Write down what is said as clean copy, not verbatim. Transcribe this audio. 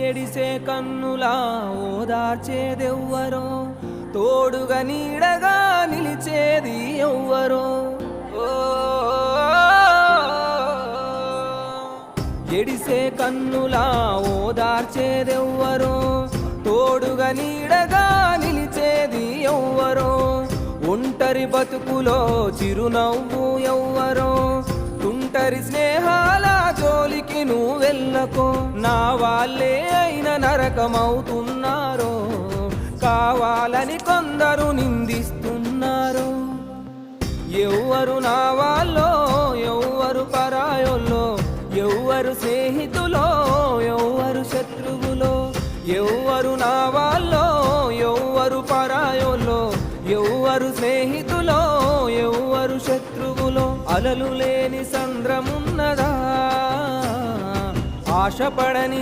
ఎడిసే కన్నులా ఓదార్చేదెవ్వరో, తోడుగా నీడగా నిలిచేది ఎవ్వరో. ఎడిసే కన్నులా ఓదార్చేదెవ్వరో, తోడుగా నీడగా నిలిచేది ఎవ్వరో. ఒంటరి బతుకులో చిరునవ్వు ఎవ్వరో, తుంటరి స్నేహాల జోలికి నువ్వెళ్ళకో. నా వాళ్ళే అయిన నరకమవుతున్నారో, కావాలని కొందరు నిందిస్తున్నారు. ఎవ్వరు నా వాళ్ళో, ఎవ్వరు పరాయోల్లో, ఎవ్వరు స్నేహితులో, ఎవ్వరు శత్రువులో. ఎవ్వరు నా వాళ్ళో, ఎవ్వరు పరాయోల్లో, ఎవ్వరు స్నేహితులో, ఎవ్వరు శత్రువులో. అలలు లేని సంద్రమున్నదా, ఆశపడని